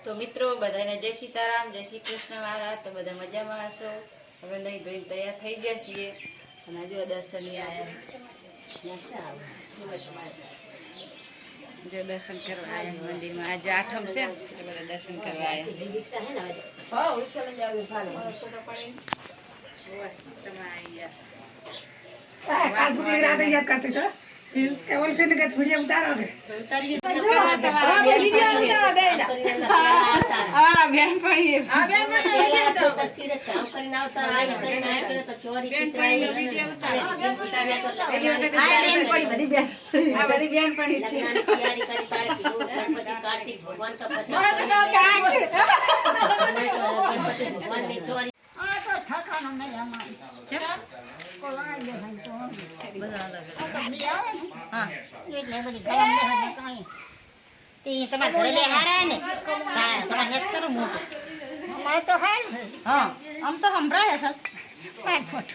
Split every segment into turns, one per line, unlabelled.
તો મિત્રો બધાને જય સીતારામ, જય શ્રી કૃષ્ણ વાળા. તો બધા મજામાં હશો. હવે નહીં ધોઈને તૈયાર થઈ ગયા છીએ અને હજુ દર્શનની આવ્યા, જો દર્શન કરવા આવ્યા મંદિરમાં. આજે આઠમ છે ને એટલે બધા દર્શન કરવા આવ્યા.
કેવલ ફેન કે થોડી ઉતારો ને
અમારા બેન પણ આ બેન પણ
કામ કરીને આવતા આને કરીને આ કરે તો ચોરી ચિતરાઈ
આ બધી બેન પણ છે.
તૈયારી કરી તારે કીધું ગણપતિ કાર્તિક ભગવાન તો પછી ગણપતિ ભગવાનની ચોરી
આ તો ઠકાનો નહીં અમારે કોલાઈ દે ભાઈ તો
બધા અલગ
હા એટલે બધી ગરમ ને હે કાઈ
તે તમાર ઘરે લે હારા ને હા તમાર નેટ કરો મોટો
અમારે તો હે
હા
આમ તો સંભળાય છે પાંચ ફૂટ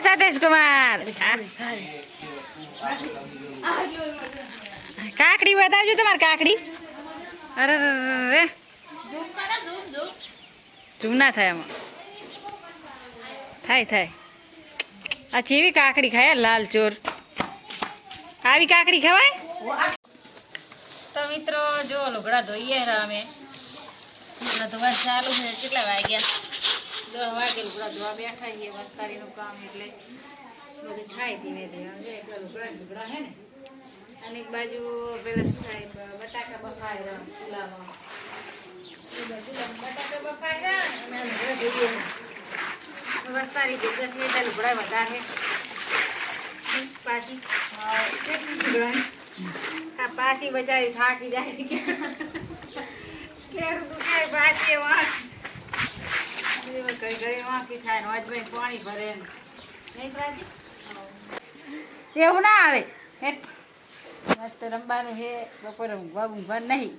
સતીશ કુમાર કાકડી બતાવજો તમારે કાકડી. અરે ઝૂમ ના થાય એમાં થાય આ ચેવી કાકડી ખાય લાલ ચોર આવી કાકડી ખવાય. તો મિત્રો જો લુગડા ધોઈએ અમે લુગડા ધોવા ચાલુ છે. કેટલા વાગ્યા? 10 વાગે લુગડા ધોવા બેઠા છીએ. વસ્તારીનું કામ એટલે બધું થાય ધીમે ધીમે. જો એકલા લુગડા હે ને અને એક બાજુ પેલા શું થાય બટાકા બફાય ચૂલામાં બટાકા બફાય અને લુગડા ધોઈએ વસ્તારી ભેગા થઈ એટલે લુગડા વધારે પાછી કેટલી લુગડા પાછી બચારી થાકી જાય પાછી વાંક ઘડી વાંકી થાય વાંચભાઈ પાણી ભરે નહીં પ્રાચી એવું ના આવે તો રમવાનું છે. બપોરે ઊંઘવા નહીં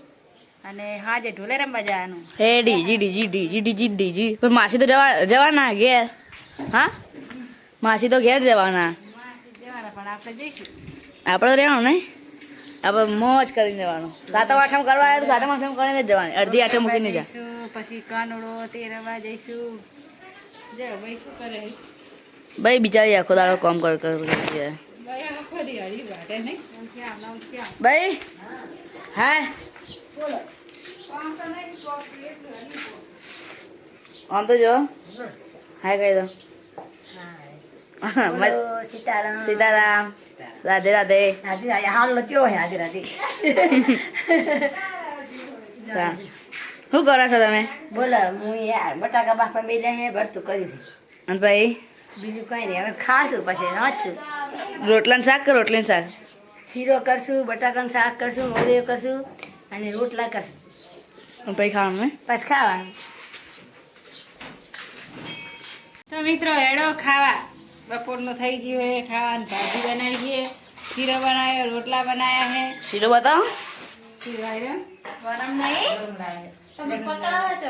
અને હાજે ઢોલે રમવા જવાનું.
હેડી જીડી જીડી જીડી જીડી જી પણ માસી તો જવાના ઘેર. હા માસી તો ઘેર જવાના.
જવાના પણ આપણે જઈશું.
આપણે રહેવાનું નહીં, આપણે મોજ કરીને જવાનું. સાતમ આઠમ કરવા આવ્યા તો સાતમ આઠમ કરીને જ જવાની. અડધી આઠમ મૂકીને જા.
પછી કાનોડો તે રમવા જઈશું. જો ભાઈ શું કરે
ભાઈ બિચારી આખો દાડો કામ કર
ભાઈ આખો દી હળી વાટે નહીં
ભાઈ. હા આમ તો જો હાય કહી દો.
સીતારામ
સીતારામ, રાધે રાધે.
આજે હાલ લચ્યો હે આજે રાતે
શું કરો છો તમે?
બોલો હું યાર બટાકા બાફા બે હે ભરતું કરી છે.
અને ભાઈ
બીજું કઈ નહીં. હવે ખાશું પછી નાચશું.
રોટલાનું શાક કે રોટલીનું શાક?
શીરો કરશું, બટાકાનું શાક કરશું, મોરિયો કરશું અને રોટલા કરશું.
અને ભાઈ ખાવાનું ને
પછી ખાવાનું.
તો મિત્રો એડો ખાવા બપોરનું થઈ ગયું એ ખાવાનું. ભાજી બનાવી છે, શીરો બનાવ્યો, રોટલા બનાવ્યા છે.
શીરો બતાવો.
શીરો આવ્યો ગરમ નહીં તમે પકડાવો છો.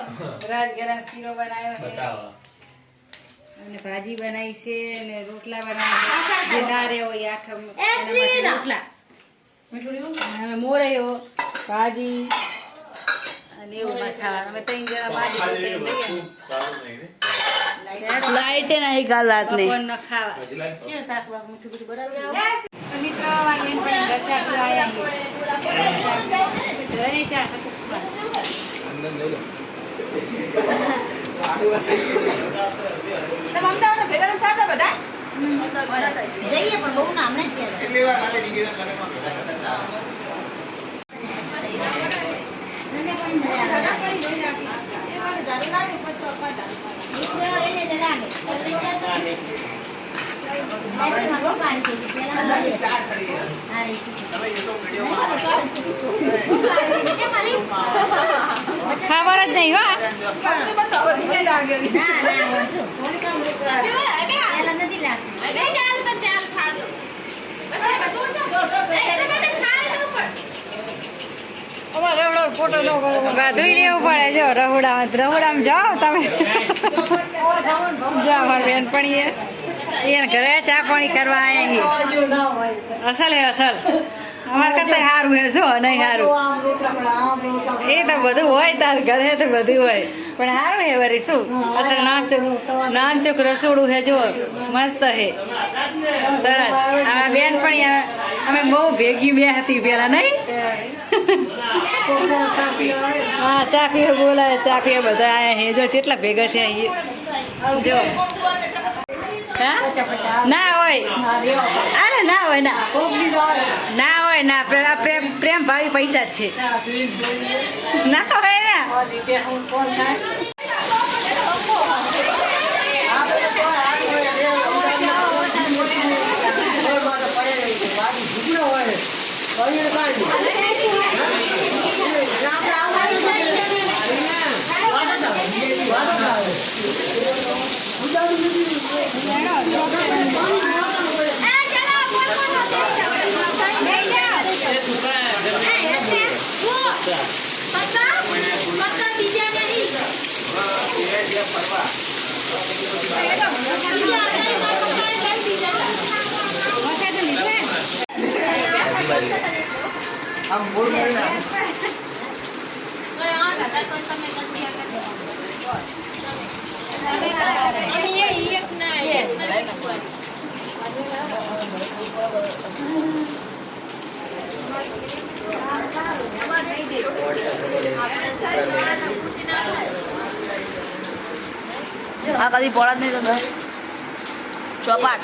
રાજગરમ શીરો બનાવ્યો છે અને ભાજી બનાવી છે અને રોટલા બનાવ્યા છે. જે ના રહ્યો એ આઠમ રોટલા અને મોરૈયો ભાજી અને એવું ખાવાનું. અમે 3 જણા ભાજી
લાઈટે નહીં કાલ રાતની.
બપોરનો ખાવા
શું શાક વાક મીઠું બધું બરાબર
તો મિત્રો વાલી પણ ગચા આયા ઘરે ચા
જઈએ પણ બહુ નામ નહીં
ખબર જ નહીં હો. બધું લેવું પડે. જો રહોડામાં જાઓ તમે. જા મારી બેનપણી એને ઘરે ચા પાણી કરવા આવ્યા. અસલ હે અસલ. અમાર કરતા સારું હે શું નહીં સારું એ તો બધું હોય તાર ઘરે તો બધું હોય પણ સારું હે વરી શું અસલ નાનચુક રસોડું હે જો મસ્ત હે સરસ આ બેન પણ અમે બહુ ભેગી બે હતી પેલા નહીં હા ચાકીઓ બોલાય ચાકીઓ બધા આયા હે જો કેટલા ભેગા થયા જો હા ના હોય અરે ના હોય ના ના હોય ના પ્રેમ ભાવી પૈસા જ છે ના હોય ને
આ કદી પોળા જ નહીં તમે ચોપાટ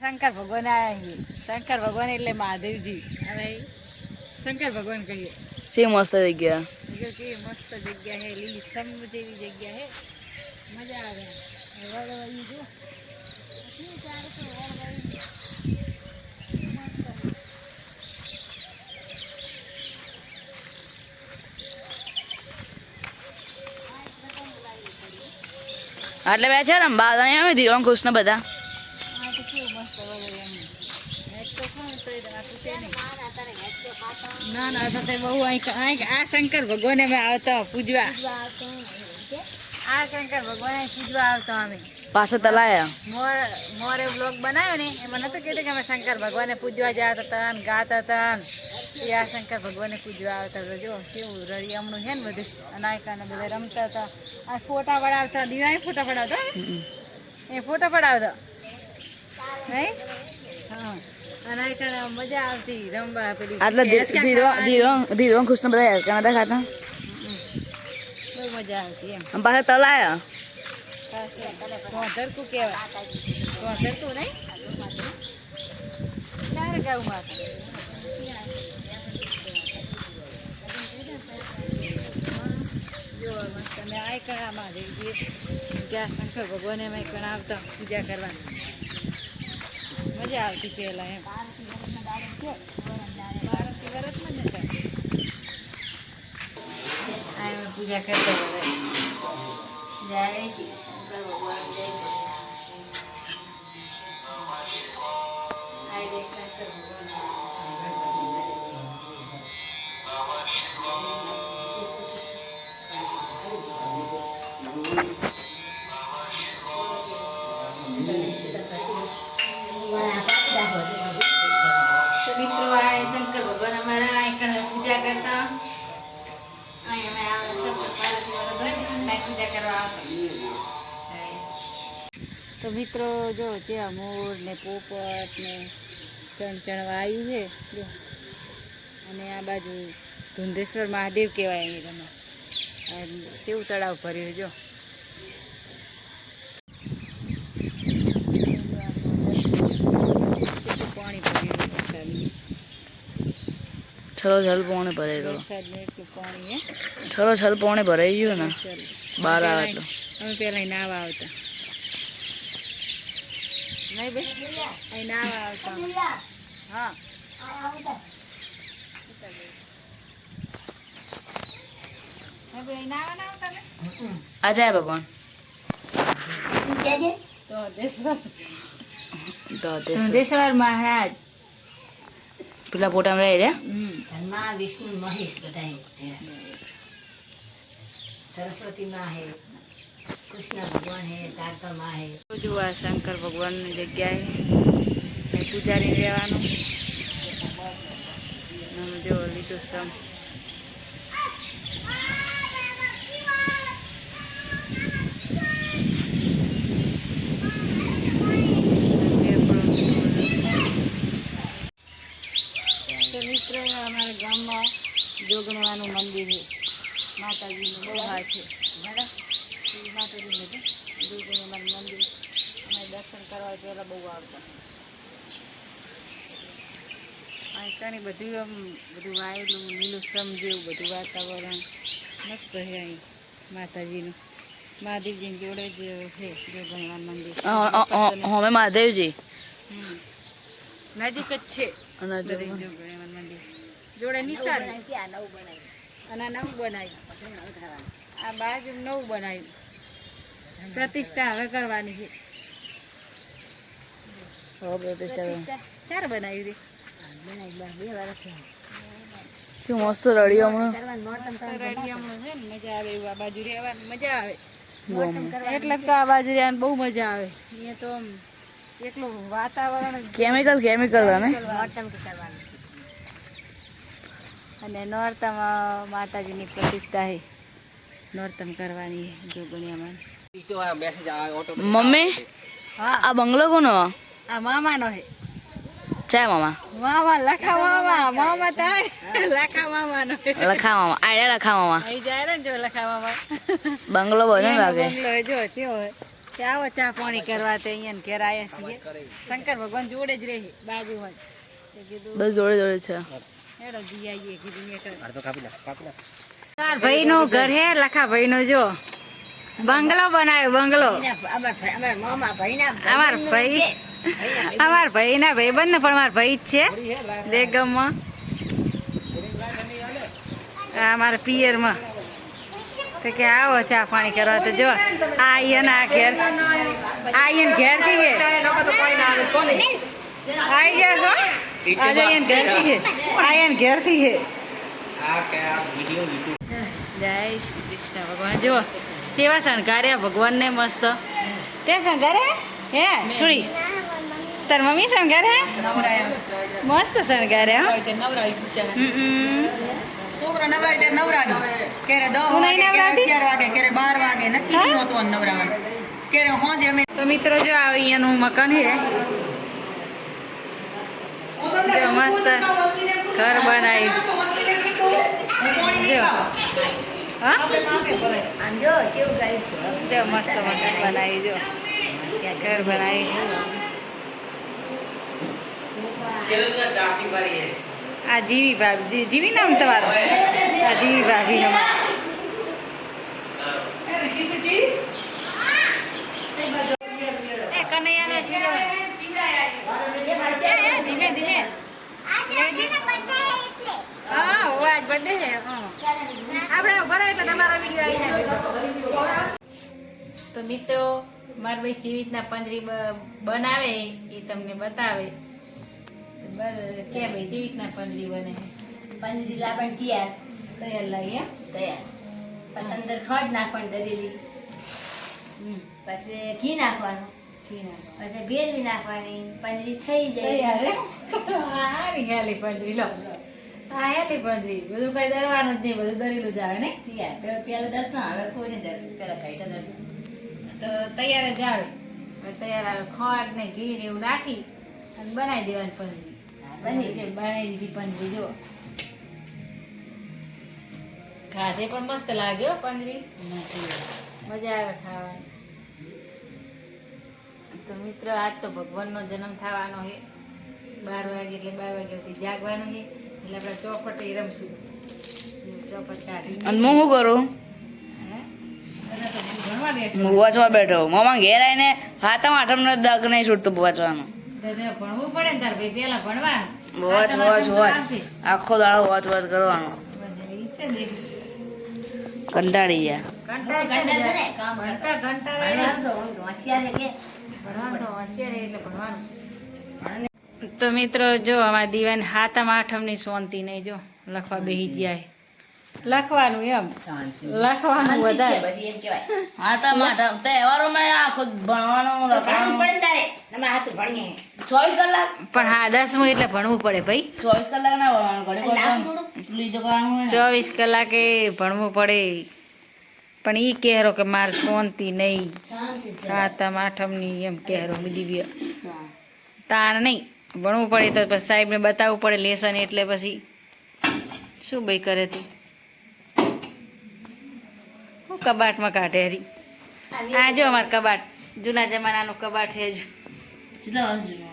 શંકર ભગવાન આયા છીએ શંકર ભગવાન એટલે મહાદેવજી હવે શંકર ભગવાન કહીએ
છે મસ્ત જગ્યા
જો કેવી મસ્ત જગ્યા હે લીલી સમ જેવી જગ્યા હે મજા આવે વળવળી જો
એટલે બે છે ને બા અહીંયા આવે ધીરોન ખુશ ને બધા
આ તો કેવું મસ્ત વળે એમ એક તો કોણ તો આ તો છે નહીં ના ના તો તે બહુ અહીં આ શંકર ભગવાન અમે આવતા પૂજવા આ શંકર ભગવાન પૂજવા આવતા અમે
પાછળ તલાયા
મોરે બ્લોગ બનાવ્યો ને એમાં નતું કીધું કે અમે શંકર ભગવાનને પૂજવા જતા હતા ને ગાતા હતા એ આ શંકર ભગવાનને પૂજવા આવતા હતા જો કેવું રળિયામણું છે ને બધું અને આયકાને બધા રમતા હતા આ ફોટા પડાવતા દિવાળી ફોટા પડાવતા એ ફોટા પડાવતા નહીં હા અને આયકાને મજા આવતી રમવા પેલી
એટલે ધીરોન ખુશ ને બધા કાના ખાતા
બહુ મજા આવતી એમ
અને પાછળ તલાયા
ધરકું કહેવાય ધરકું નહીં તારે ગાવું માતા જો મસ્ત અમે આયકણામાં જઈએ ત્યાં શંકર ભગવાને અમે આયકણા આવતા પૂજા કરવા મજા આવતી પહેલા એમ 12 વર્ષમાં જ નતા આ અમે પૂજા કરતા બધા જય શ્રી શંકર ભગવાન જય શંકર તો મિત્રો આ શંકર ભગવાન અમારા આયકણ પૂજા કરતા અહીં અમે શંકર પાર્વતી વાળા પૂજા કરવા આવતા તો મિત્રો જો છે મોર ને પોપટ ને ચણચણવા આવ્યું છે જો અને આ બાજુ ધુંધેશ્વર મહાદેવ કહેવાય અહીં તમે કેવું તળાવ ભર્યું જો પાણી ભર્યું વરસાદનું
છલો છલ પોણે ભરાઈ ગયો
વરસાદનું એટલું પાણી હે
છલો છલ પોણે ભરાઈ ગયું ને બહાર આવે એટલે
અમે પહેલાં નાવા આવતા નહીં ભાઈ અહીં ના આવતા હા નહીં ભાઈ અહીં ના આવતા ને
અજય ભગવાન
તો દેશવાર
ધોધેશ્વર મહારાજ
પેલા ફોટામાં રહી રહ્યા
ધનમાં વિષ્ણુ મહેશ બધા સરસ્વતી માં હે કૃષ્ણ ભગવાન હે દ્વારકા માં હે
જો આ શંકર ભગવાનની જગ્યાએ પૂજારી રહેવાનું જો લીધું સમ તો મિત્રો અમારા ગામમાં જોગણવાનું મંદિર છે માતાજીનું બહુ હાથ છે બરાબર માતાજીનું છે જોગણવાનું મંદિર અમે દર્શન કરવા પહેલાં બહુ આવતા અહીં ઘણી બધું આમ બધું વાયેલું લીલુંછમ જેવું બધું વાતાવરણ મસ્ત છે અહીં માતાજીનું મહાદેવજીની જોડે જ છે જોગણવાનું મંદિર
અમે મહાદેવજી
નજીક જ છે જોગણવાનું મંદિર જોડે નિશાન અને નવું બનાવ્યું આ બાજુ નવું બનાવ્યું પ્રતિષ્ઠા હવે કરવાની છે પ્રતિષ્ઠા ચાર બનાવી
શું મસ્ત રડ્યો હમણાં
રડિયામણું છે ને મજા આવે એવું આ બાજુ રહેવાની મજા આવે એટલે જ તો આ બાજુ રહેવાની બહુ મજા આવે અહીંયા તો આમ એકલું વાતાવરણ
કેમિકલ ને
અને નોરતામાં માતાજીની પ્રતિષ્ઠા છે નોરતમ કરવાની જોગણિયામાં
મમ્મી
હા
આ બંગલો કોનો
આ મામાનો છે
ચાય મામા
મામા લખા મામા તાય લખા મામાનો
લખા મામા આયા લખા મામા
અહીં જાય ને જો લખા મામા
બંગલો બધો ને લાગે
બંગલો જો ચેવો હોય કે આવો ચા પાણી કરવા તે અહીંયા ઘેર આવ્યા છીએ શંકર ભગવાન જોડે જ રહે બાજુ હોય કીધું
બસ જોડે જોડે છે
હેડો જી આવીએ કીધું તાર ભાઈ નું ઘર હે લખા ભાઈ નો જો બંગલો બનાવ્યો બંગલો અમાર ભાઈ ના ભાઈ બંને પણ મારા ભાઈ જ છે દેગમમાં અમારા પિયરમાં તો કે આવો ચા પાણી કરવા તો જો આયન ઘેર થી હે આઈ ગયા છો આજે આયન ઘેર થી હે જય શ્રી કૃષ્ણ ભગવાન જો સેવા શણગાર્યા ભગવાનને મસ્ત તે શણગારે હે છોડી તાર મમ્મી શણગારે મસ્ત શણગારે
છોકરો નવરાય ત્યારે નવરાડી ક્યારે 10 વાગે ક્યારે 11 વાગે ક્યારે 12 વાગે નક્કી નહીં હોતું નવરાવાનું ક્યારે હોજે અમે
તો મિત્રો જો આ અહીંયાનું મકાન છે જો મસ્ત ઘર બનાવી જો હા જો મસ્ત મકાન બનાવી જો ઘર બનાવી આ જીવી ભાભી જીવી નામ તમારું આ જીવી ભાભી એ કનૈયાને ધીમે ધીમે હા ઓ આજ બર્થડે છે આપણે ભરાય એટલે તમારો વિડીયો આવી જાય તો મિત્રો મારા ભાઈ જેવી રીતના પંજરી બનાવે એ તમને બતાવે કે ભાઈ જેવી રીતના પંજરી બને
પંજરી લાવણ તૈયાર
તૈયાર લાવી
તૈયાર પછી અંદર ખડ નાખવાની દરેલી પછી ઘી નાખવાનું પછી ભેરવી નાખવાની પંજરી થઈ જાય
હારી હેલી પંજરી લો હા હેલી પંજરી બધું કઈ દરવાનું જ નહીં બધું દરેલું જ આવે ને
તૈયાર પેલા દર્શન હવે કોઈ નહીં પેલા કાઢી દર્શન
તો તૈયાર જ આવે તૈયાર આવે ખોટ ને ઘી ને એવું નાખી અને બનાવી દેવાની પંજરી બની બનાવી દીધી પંજરી જો ખાધે પણ મસ્ત લાગ્યો પંજરી મજા આવે ખાવાની તો મિત્ર આજ તો ભગવાનનો જન્મ થવાનો છે 12 વાગે એટલે 12 વાગ્યા સુધી જાગવાનું છે એટલે આપણે ચોપટ રમશું ચોપટ કાઢી
અને હું શું કરું
હે ભણવા બેઠો
વાંચવા બેઠો મામા ઘેર આવીને હાથમાં આઠમને દગ નહીં છૂટતું વાંચવાનું
તો ભણવું પડે ને તાર ભાઈ પેલા ભણવાનું
વાંચ વાંચ વાંચ આખો દાડો વાંચ વાંચ કરવાનો કંટાળી ગયા
તો મિત્રો જો અમારા દીવાને હાથમ આઠમની શાંતિ નહીં જો લખવા બેસી જાય લખવાનું એમ લખવાનું વધારે
હાથમાં આઠમ તહેવારોમાં આખો ભણવાનું લખવાનું 24 કલાક
પણ હા 10મું એટલે ભણવું પડે ભાઈ
24 કલાક ના ભણવાનું ઘડી લીધો કરવાનું હોય ને.
24 કલાકે ભણવું પડે પણ ઈ કહેરો કે મારે શાંતિ નહીં હાથમ આઠમની એમ કહેરો દિવ્ય તાણ નહીં ભણવું પડે તો પછી સાહેબને બતાવવું પડે લેસન એટલે પછી શું ભાઈ કરે તું હું કબાટમાં કાઢે હરી આ જો અમાર કબાટ જૂના જમાનાનું કબાટ હે જ
કેટલા વર્ષ જૂનું?